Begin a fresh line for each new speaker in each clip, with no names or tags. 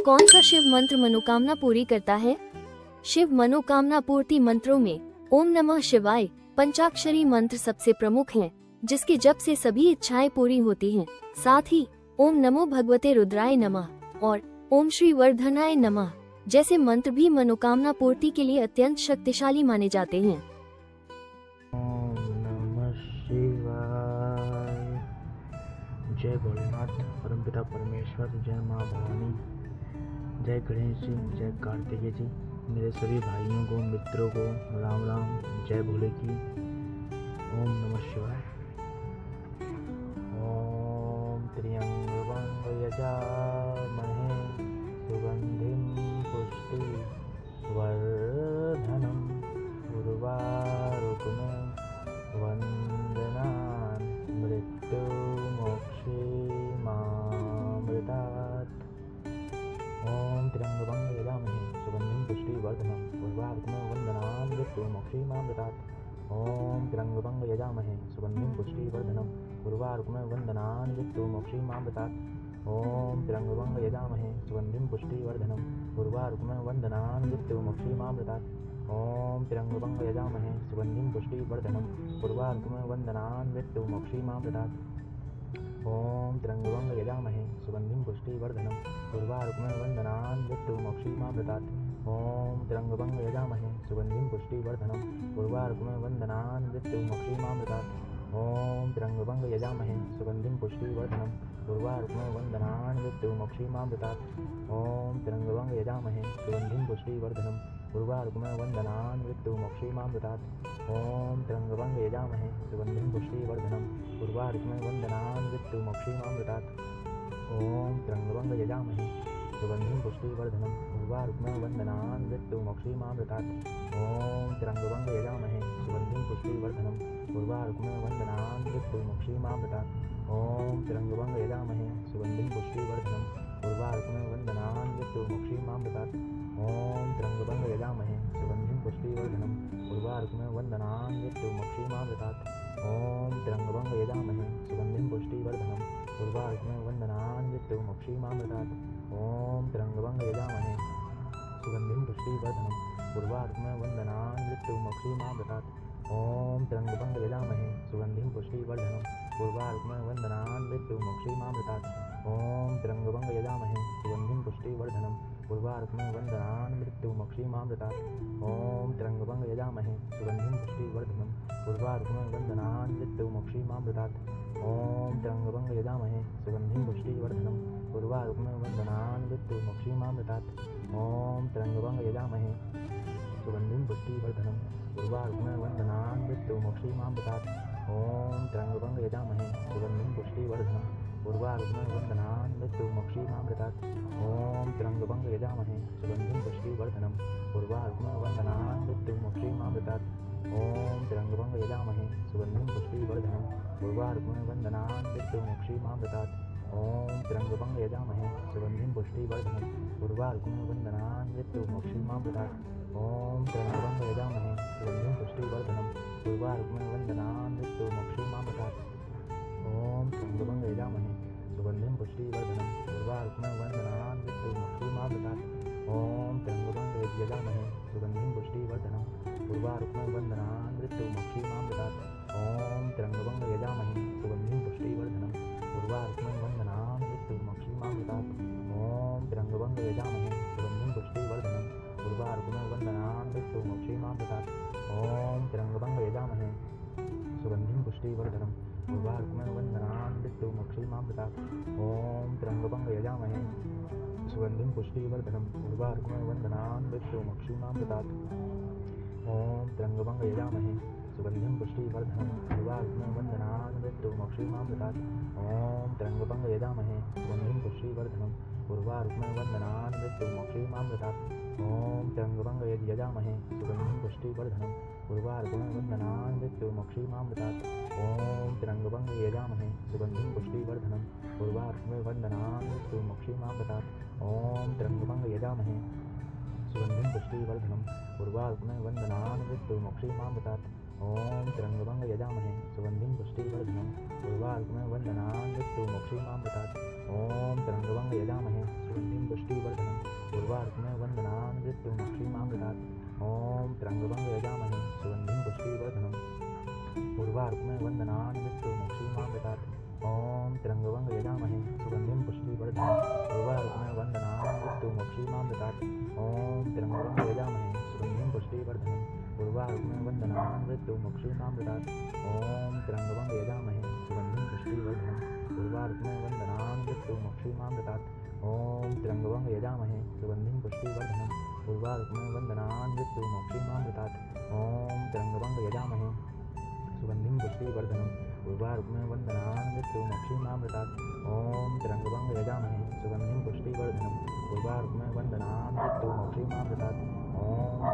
कौन सा शिव मंत्र मनोकामना पूरी करता है? शिव मनोकामना पूर्ति मंत्रों में ओम नमः शिवाय पंचाक्षरी मंत्र सबसे प्रमुख है, जिसके जप से सभी इच्छाएं पूरी होती हैं। साथ ही ओम नमो भगवते रुद्राय नमः और ओम श्री वर्धनाय नमः जैसे मंत्र भी मनोकामना पूर्ति के लिए अत्यंत शक्तिशाली माने जाते हैं।
ओम नमः शिवाय। जय भोलेनाथ, परमपिता परमेश्वर, जय माँ भवानी, जय गणेश जी, जय कार्तिकेय जी। मेरे सभी भाइयों को, मित्रों को राम राम, जय भोले की। ओम नमः शिवाय। ओम त्र्यंबकं यजामहे सुगंधिं पुष्टिवर्धनम् उर्वारुकमिव वन्दनान् मृत्युमोक्षीमामृतात्। ओम त्र्यंबकं यजामहे सुगंधिं पुष्टिवर्धनम् उर्वारुकमिव वन्दनान् मृत्युमोक्षीमामृतात्। ओम त्र्यंबकं यजामहे सुगंधिं पुष्टिवर्धनम् उर्वारुकमिव वन्दनान् मृत्युमोक्षीमामृतात्। ओम त्र्यंबकं यजामहे सुगंधिं पुष्टिवर्धनम् उर्वारुकमिव वन्दनान् मृत्युमोक्षीमामृतात्। ओम त्र्यंबकं यजामहे सुगंधिं पुष्टिवर्धनम् उर्वारुकमिव वन्दनान् मृत्युमोक्षीमामृतात्। ओम त्र्यंबकं यजामहे सुगंधिं पुष्टिवर्धनम् उर्वारुकमिव वन्दनान् मृत्युमोक्षीमामृतात्। ओम त्र्यंबकं यजामहे सुगंधिं पुष्टिवर्धनम् उर्वारुकमिव वन्दनान् मृत्युमोक्षीमामृतात्। ओम त्र्यंबकं यजामहे सुगंधिं पुष्टिवर्धनम् उर्वारुकमिव वन्दनान् मृत्युमोक्षीमामृतात्। ओम त्र्यंबकं यजामहे सुगंधिं पुष्टिवर्धनम् उर्वारुकमिव वन्दनान् मृत्युमोक्षीमामृतात्। ओम त्र्यंबकं यजामहे सुगंधिं पुष्टिवर्धनम् उर्वारुकमिव वन्दनान् मृत्युमोक्षीमामृतात्। ओम त्र्यंबकं यजामहे सुगंधिं पुष्टिवर्धनम् उर्वारुकमिव वन्दनान् मृत्युमोक्षीमामृतात्। ओम त्र्यंबकं यजामहे सुगंधिं पुष्टिवर्धनम् उर्वारुकमिव वन्दनान् मृत्युमोक्षीमामृतात्। ओम त्र्यंबकं यजामहे सुगंधिं पुष्टिवर्धनम् उर्वारुकमिव वन्दनान् मृत्युमोक्षीमामृतात्। ओम त्र्यंबकं यजामहे सुगंधिं पुष्टिवर्धनम् उर्वारुकमिव वन्दनान् मृत्युमोक्षीमामृतात्। ओम त्र्यंबकं यजामहे सुगंधिं पुष्टिवर्धनम् उर्वारुकमिव वन्दनान् मृत्युमोक्षीमामृतात्। ओम त्र्यंबकं यजामहे सुगंधिं पुष्टिवर्धनम् उर्वारुकमिव वन्दनान् मृत्युमोक्षीमामृतात्। ओम त्र्यंबकं यजामहे सुगंधिं पुष्टिवर्धनम् उर्वारुकमिव वन्दनान् मृत्युमोक्षीमामृतात्। ओम त्र्यंबकं यजामहे सुगंधिं पुष्टिवर्धनम् उर्वारुकमिव वन्दनान् मृत्युमोक्षीमामृतात्। ओम त्र्यंबकं यजामहे सुगंधिं पुष्टिवर्धनम् उर्वारुकमिव वन्दनान् मृत्युमोक्षीमामृतात्। ओम त्र्यंबकं यजामहे सुगंधिं पुष्टिवर्धनम् उर्वारुकमिव वन्दनान् मृत्युमोक्षीमामृतात्। ओम त्र्यंबकं यजामहे सुगंधिं पुष्टिवर्धनम् उर्वारुकमिव वन्दनान् मृत्युमोक्षीमामृतात्। ओम त्र्यंबकं यजामहे सुगंधिं पुष्टिवर्धनम् उर्वारुकमिव वन्दनान् मृत्युमोक्षीमामृतात्। ओम त्र्यंबकं यजामहे सुगंधिं पुष्टिवर्धनम् उर्वारुकमिव वन्दनान् मृत्युमोक्षीमामृतात्। ओम त्र्यंबकं यजामहे सुगंधिं पुष्टिवर्धनम् उर्वारुकमिव वन्दनान् मृत्युमोक्षीमामृतात्। ओम त्र्यंबकं यजामहे सुगंधिं पुष्टिवर्धनम् उर्वारुकमिव वन्दनान् मृत्युमोक्षीमामृतात्। ओम त्र्यंबकं यजामहे सुगंधिं पुष्टिवर्धनम् उर्वारुकमिव वन्दनान् मृत्युमोक्षीमामृतात्। ओम त्र्यंबकं यजामहे सुगंधिं पुष्टिवर्धनम् उर्वारुकमिव वन्दनान् मृत्युमोक्षीमामृतात्। ओम त्र्यंबकं यजामहे सुगंधिं पुष्टिवर्धनम् उर्वारुकमिव वन्दनान् मृत्युमोक्षीमामृतात्। ओम त्र्यंबकं यजामहे सुगंधिं पुष्टिवर्धनम् उर्वारुकमिव वन्दनान् मृत्युमोक्षीमामृतात्। ओम त्र्यंबकं यजामहे सुगंधिं पुष्टिवर्धनम् उर्वारुकमिव वन्दनान् मृत्युमोक्षीमामृतात्। ओम त्र्यंबकं यजामहे सुगंधिं पुष्टिवर्धनम् उर्वारुकमिव वन्दनान् मृत्युमोक्षीमामृतात्। ओम त्र्यंबकं यजामहे सुगंधिं पुष्टिवर्धनम् उर्वारुकमिव वन्दनान् मृत्युमोक्षीमामृतात्। ओम त्र्यंबकं यजामहे सुगंधिं पुष्टिवर्धनम् उर्वारुकमिव वन्दनान् मृत्युमोक्षीमामृतात्। ओम त्र्यंबकं यजामहे सुगंधिं पुष्टिवर्धनम् उर्वारुकमिव वन्दनान् मृत्युमोक्षीमामृतात्। ओम त्र्यंबकं यजामहे सुगंधिं पुष्टिवर्धनम् उर्वारुकमिव वन्दनान् मृत्युमोक्षीमामृतात्। ओम त्र्यंबकं यजामहे सुगंधिं पुष्टिवर्धनम् उर्वारुकमिव वन्दनान् मृत्युमोक्षीमामृतात्। ओम त्र्यंबकं यजामहे सुगंधिं पुष्टिवर्धनम् उर्वारुकमिव वन्दनान् मृत्युमोक्षीमामृतात्। ओम त्र्यंबकं यजामहे सुगंधिं पुष्टिवर्धनम् उर्वारुकमिव वन्दनान् मृत्युमोक्षीमामृतात्। ओम त्र्यंबकं यजामहे सुगंधिं पुष्टिवर्धनम् उर्वारुकमेव वन्दनान् मृत्युमक्षीमामृतात् ॐ त्र्यम्बकं यजामहे सुगन्धिं पुष्टिवर्धनम् उर्वारुकमेव वन्दनान् मृत्युमक्षीमामृतात् ॐ त्र्यम्बकं यजामहे सुगन्धिं पुष्टिवर्धनम् उर्वारुकमेव वन्दनान् मृत्युमक्षीमामृतात् ॐ त्र्यम्बकं यजामहे सुगन्धिं पुष्टिवर्धनम् उर्वारुकमेव वन्दनान् मृत्युमक्षीमामृतात् ॐ त्र्यम्बकं यजामहे सुगन्धिं पुष्टिवर्धनम् उर्वारुकमेव वन्दनान् मृत्युमक्षीमामृतात् ॐ त्र्यम्बकं यजामहे सुगन्धिं पुष्टिवर्धनम् उर्वारुकमेव वन्दनान् मृत्युमक्षीमामृतात् ॐ त्र्यम्बकं यजामहे सुगन्धिं पुष्टिवर्धनम् उर्वारुकमेव वन्दनान् मृत्युमक्षीमामृतात् ॐ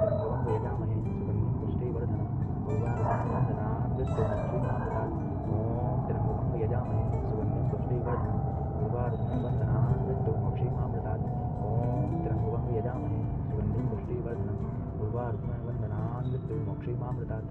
त्र्यम्बकं यजामहे सुगन्धिं पुष्टिवर्धनम् उर्वारुकमेव वन्दनान् मृत्युमक्षीमामृतात् ॐ त्र्यम्बकं यजामहे सुगन्धिं पुष्टिवर्धनम् उर्वारुकमेव वन्दनान् मृत्युमक्षीमामृतात् ॐ त्र्यम्बकं यजामहे सुगन्धिं पुष्टिवर्धनम् उर्वारुकमेव वन्दनान् मृत्युमक्षीमामृतात्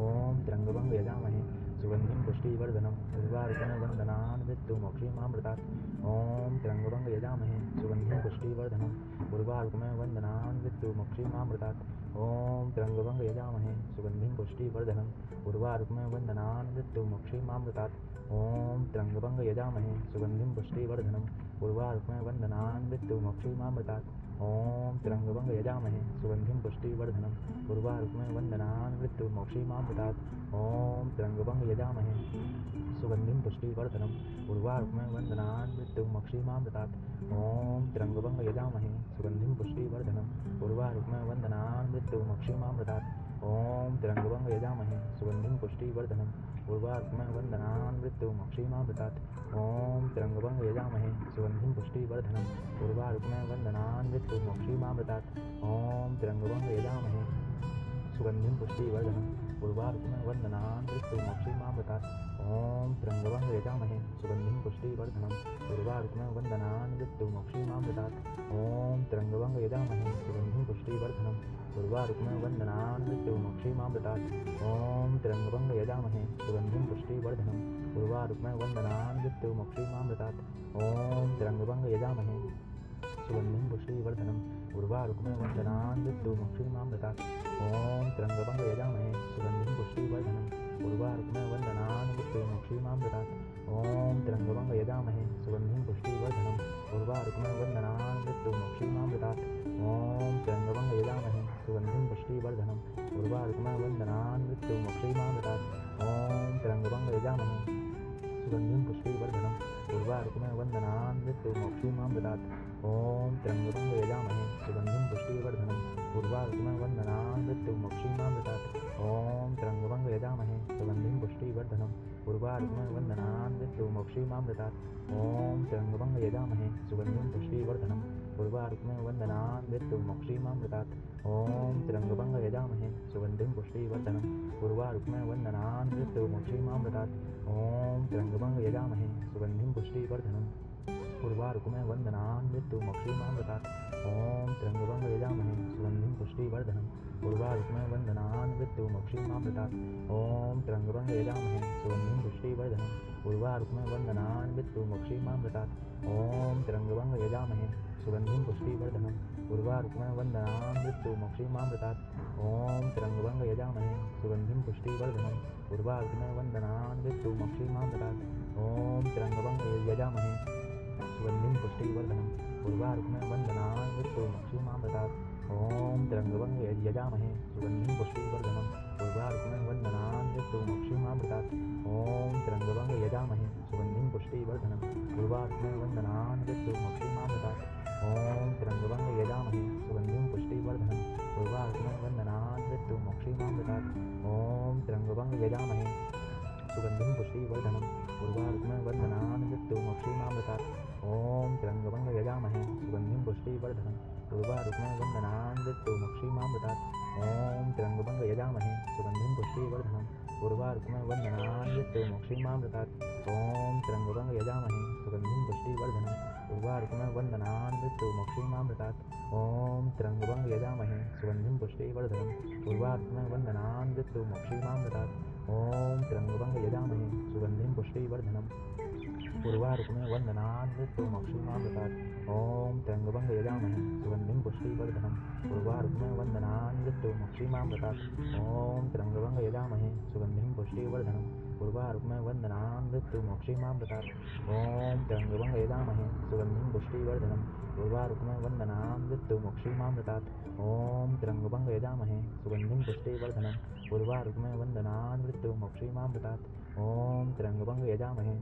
ॐ त्र्यम्बकं यजामहे सुगन्धिं पुष्टिवर्धनम् उर्वारुकमेव वन्दनान् मृत्युमक्षीमामृतात् ॐ त्र्यम्बकं यजामहे सुगन्धिं पुष्टिवर्धनम् उर्वारुकमेव वन्दनान् मृत्युमक्षीमामृतात् ॐ त्र्यम्बकं यजामहे सुगन्धिं पुष्टिवर्धनम् उर्वारुकमेव वन्दनान् मृत्युमक्षीमामृतात् ॐ त्र्यम्बकं यजामहे सुगन्धिं पुष्टिवर्धनम् उर्वारुकमेव वन्दनान् मृत्युमक्षीमामृतात् ॐ त्र्यम्बकं यजामहे सुगन्धिं पुष्टिवर्धनम् उर्वारुकमेव वन्दनान् मृत्युमक्षीमामृतात् ॐ त्र्यम्बकं यजामहे सुगन्धिं पुष्टिवर्धनम् उर्वारुकमेव वन्दनान् मृत्युमक्षीमामृतात् ॐ त्र्यम्बकं यजामहे सुगन्धिं पुष्टिवर्धनम् उर्वारुकमेव वन्दनान् मृत्युमक्षीमामृतात् ॐ त्र्यम्बकं यजामहे सुगन्धिं पुष्टिवर्धनम् उर्वारुकमेव वन्दनान् मृत्युमक्षीमामृतात् ॐ त्र्यम्बकं यजामहे सुगन्धिं पुष्टिवर्धनम् उर्वारुकमेव वन्दनान् मृत्युमक्षीमामृतात् ॐ त्र्यम्बकं यजामहे सुगन्धिं पुष्टिवर्धनम् उर्वारुकमेव वन्दनान् मृत्युमक्षीमामृतात् ॐ त्र्यम्बकं यजामहे सुगन्धिं पुष्टिवर्धनम् उर्वारुकमेव वन्दनान् मृत्युमक्षीमामृतात् ॐ त्र्यम्बकं यजामहे सुगन्धिं पुष्टिवर्धनम् उर्वारुकमेव वन्दनान् मृत्युमक्षीमामृतात् ॐ त्र्यम्बकं यजामहे सुगन्धिं पुष्टिवर्धनम् उर्वारुकमेव वन्दनान् मृत्युमक्षीमामृतात् ॐ त्र्यम्बकं यजामहे सुगन्धिं पुष्टिवर्धनम् उर्वारुकमेव वन्दनान् मृत्युमक्षीमामृतात् ॐ त्र्यम्बकं यजामहे सुगन्धिं पुष्टिवर्धनम् उर्वारुकमेव वन्दनान् मृत्युमक्षीमामृतात् ॐ त्र्यम्बकं यजामहे सुगन्धिं पुष्टिवर्धनम् उर्वारुकमेव वन्दनान् मृत्युमक्षीमामृतात् ॐ त्र्यम्बकं यजामहे सुगन्धिं पुष्टिवर्धनम् उर्वारुकमेव वन्दनान् मृत्युमक्षीमामृतात् ॐ त्र्यम्बकं यजामहे सुगन्धिं पुष्टिवर्धनम् उर्वारुकमेव वन्दनान् मृत्युमक्षीमामृतात् ॐ त्र्यम्बकं यजामहे सुगन्धिं पुष्टिवर्धनम् उर्वारुकमेव वन्दनान् मृत्युमक्षीमामृतात् ॐ त्र्यम्बकं यजामहे सुगन्धिं पुष्टिवर्धनम् उर्वारुकमेव वन्दनान् मृत्युमक्षीमामृतात् ॐ त्र्यम्बकं यजामहे सुगन्धिं पुष्टिवर्धनम् उर्वारुकमेव वन्दनान् मृत्युमक्षीमामृतात् ॐ त्र्यम्बकं यजामहे सुगन्धिं पुष्टिवर्धनम् उर्वारुकमेव वन्दनान् मृत्युमक्षीमामृतात् ॐ त्र्यम्बकं यजामहे सुगन्धिं पुष्टिवर्धनम् उर्वारुकमेव वन्दनान् मृत्युमक्षीमामृतात् ॐ त्र्यम्बकं यजामहे सुगन्धिं पुष्टिवर्धनम् उर्वारुकमेव वन्दनान् मृत्युमक्षीमामृतात् ॐ त्र्यम्बकं यजामहे सुगन्धिं पुष्टिवर्धनम् उर्वारुकमेव वन्दनान् मृत्युमक्षीमामृतात् ॐ त्र्यम्बकं यजामहे सुगन्धिं पुष्टिवर्धनम् उर्वारुकमेव वन्दनान् मृत्युमक्षीमामृतात् ॐ त्र्यम्बकं यजामहे सुगन्धिं पुष्टिवर्धनम् उर्वारुकमेव वन्दनान् मृत्युमक्षीमामृतात् ॐ त्र्यम्बकं यजामहे सुगन्धिं पुष्टिवर्धनम् उर्वारुकमेव वन्दनान् मृत्युमक्षीमामृतात् ॐ त्र्यम्बकं यजामहे सुगन्धिं पुष्टिवर्धनम् उर्वारुकमेव वन्दनान् मृत्युमक्षीमामृतात् ॐ त्र्यम्बकं यजामहे सुगन्धिं पुष्टिवर्धनम् उर्वारुकमेव वन्दनान् मृत्युमक्षीमामृतात् ॐ त्र्यम्बकं यजामहे सुगन्धिं पुष्टिवर्धनम् उर्वारुकमेव वन्दनान् मृत्युमक्षीमामृतात् ॐ त्र्यम्बकं यजामहे सुगन्धिं पुष्टिवर्धनम् उर्वारुकमेव वन्दनान् मृत्युमक्षीमामृतात् ॐ त्र्यम्बकं यजामहे सुगन्धिं पुष्टिवर्धनम् उर्वारुकमेव वन्दनान् मृत्युमक्षीमामृतात् ॐ त्र्यम्बकं यजामहे सुगन्धिं पुष्टिवर्धनम् उर्वारुकमेव वन्दनान् मृत्युमक्षीमामृतात् ॐ त्र्यम्बकं यजामहे सुगन्धिं पुष्टिवर्धनम् उर्वारुकमेव वन्दनान् मृत्युमक्षीमामृतात् ॐ त्र्यम्बकं यजामहे सुगन्धिं पुष्टिवर्धनम् उर्वारुकमेव वन्दनान् मृत्युमोक्षीमामृतात् ॐ त्र्यम्बकं यजामहे सुगन्धिं पुष्टिवर्धनम् उर्वारुकमेव वन्दनान् मृत्युमोक्षीमामृतात् ॐ त्र्यम्बकं यजामहे सुगन्धिं पुष्टिवर्धनम् उर्वारुकमेव वन्दनान् मृत्युमोक्षीमामृतात् ॐ त्र्यम्बकं यजामहे सुगन्धिं पुष्टिवर्धनम् उर्वारुकमेव वन्दनान् मृत्युमोक्षीमामृतात् ॐ त्र्यम्बकं यजामहे सुगन्धिं पुष्टिवर्धनम् उर्वारुकमेव वन्दनान् मृत्युमोक्षीमामृतात् ॐ त्र्यम्बकं यजामहे सुगन्धिं पुष्टिवर्धनम् उर्वारुकमेव वन्दनान् मृत्युमोक्षीमामृतात् ॐ त्र्यम्बकं यजामहे सुगन्धिं पुष्टिवर्धनम् उर्वारुकमेव वन्दनान् मृत्युमोक्षीमामृतात् ॐ त्र्यम्बकं यजामहे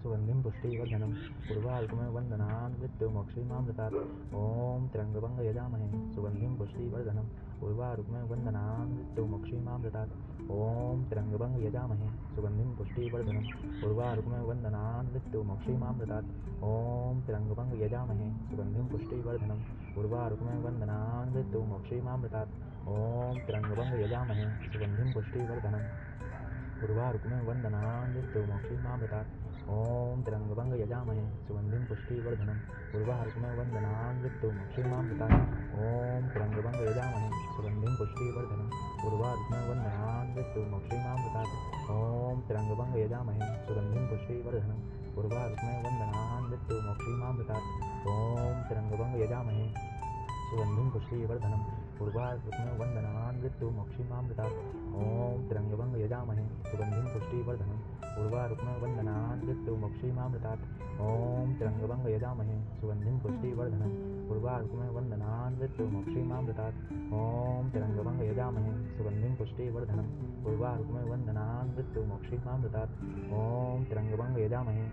सुगन्धिं पुष्टिवर्धनम् उर्वारुकमेव वन्दनान् मृत्युमोक्षीमामृतात् ॐ त्र्यम्बकं यजामहे सुगन्धिं पुष्टिवर्धनम् उर्वारुकमेव वन्दनान् मृत्युमोक्षीमामृतात् ॐ त्र्यम्बकं यजामहे सुगन्धिं पुष्टिवर्धनम् उर्वारुकमेव वन्दनान् मृत्युमोक्षीमामृतात् ॐ त्र्यम्बकं यजामहे सुगन्धिं पुष्टिवर्धनम् उर्वारुकमेव वन्दनान् मृत्युमोक्षीमामृतात् ॐ त्र्यम्बकं यजामहे सुगन्धिं पुष्टिवर्धनम् उर्वारुकमेव वन्दनान् मृत्युमोक्षीमामृतात् ॐ त्र्यम्बकं यजामहे सुगन्धिं पुष्टिवर्धनम् उर्वारुकमेव वन्दनान् मृत्युमोक्षीमामृतात् ॐ त्र्यम्बकं यजामहे सुगन्धिं पुष्टिवर्धनम् उर्वारुकमेव वन्दनान् मृत्युमोक्षीमामृतात् ॐ त्र्यम्बकं यजामहे सुगन्धिं पुष्टिवर्धनम् उर्वारुकमेव वन्दनान् मृत्युमोक्षीमामृतात् ॐ त्र्यम्बकं यजामहे सुगन्धिं पुष्टिवर्धनम् उर्वारुकमेव वन्दनान् मृत्युमोक्षीमामृतात् ॐ त्र्यम्बकं यजामहे सुगन्धिं पुष्टिवर्धनम् उर्वारुकमेव वन्दनान् मृत्युमोक्षीमामृतात् ॐ त्र्यम्बकं यजामहे सुगन्धिं पुष्टिवर्धनम् उर्वारुकमेव वन्दनान् मृत्युमोक्षीमामृतात् ॐ त्र्यम्बकं यजामहे सुगन्धिं पुष्टिवर्धनम् उर्वारुकमेव वन्दनान् मृत्युमोक्षीमामृतात् ॐ त्र्यम्बकं यजामहे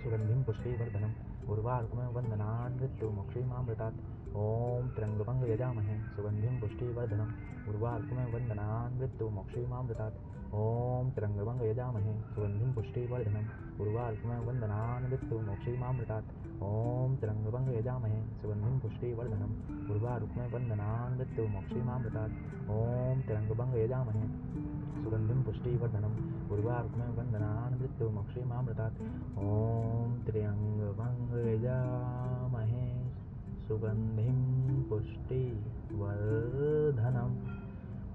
सुगन्धिं पुष्टिवर्धनम् उर्वारुकमेव वन्दनान् मृत्युमोक्षीमामृतात् ॐ त्र्यम्बकं यजामहे सुगन्धिं पुष्टिवर्धनम् उर्वारुकमेव वन्दनान् मृत्युमोक्षीमामृतात् ॐ त्र्यम्बकं यजामहे सुगन्धिं पुष्टिवर्धनम् उर्वारुकमेव वन्दनान् मृत्युमोक्षीमामृतात् ॐ त्र्यम्बकं यजामहे सुगन्धिं पुष्टिवर्धनम् उर्वारुकमेव वन्दनान् मृत्युमोक्षीमामृतात् ॐ त्र्यम्बकं यजामहे सुगन्धिं पुष्टिवर्धनम् उर्वारुकमेव वन्दनान् मृत्युमोक्षीमामृतात् ॐ त्र्यम्बकं यजामहे सुगन्धिं पुष्टिवर्धनम्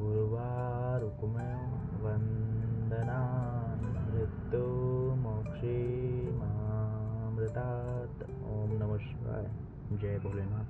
उर्वारुकमेव वन्दनान् मृत्युमोक्षीमामृतात्। ओम नमः शिवाय। जय भोलेनाथ।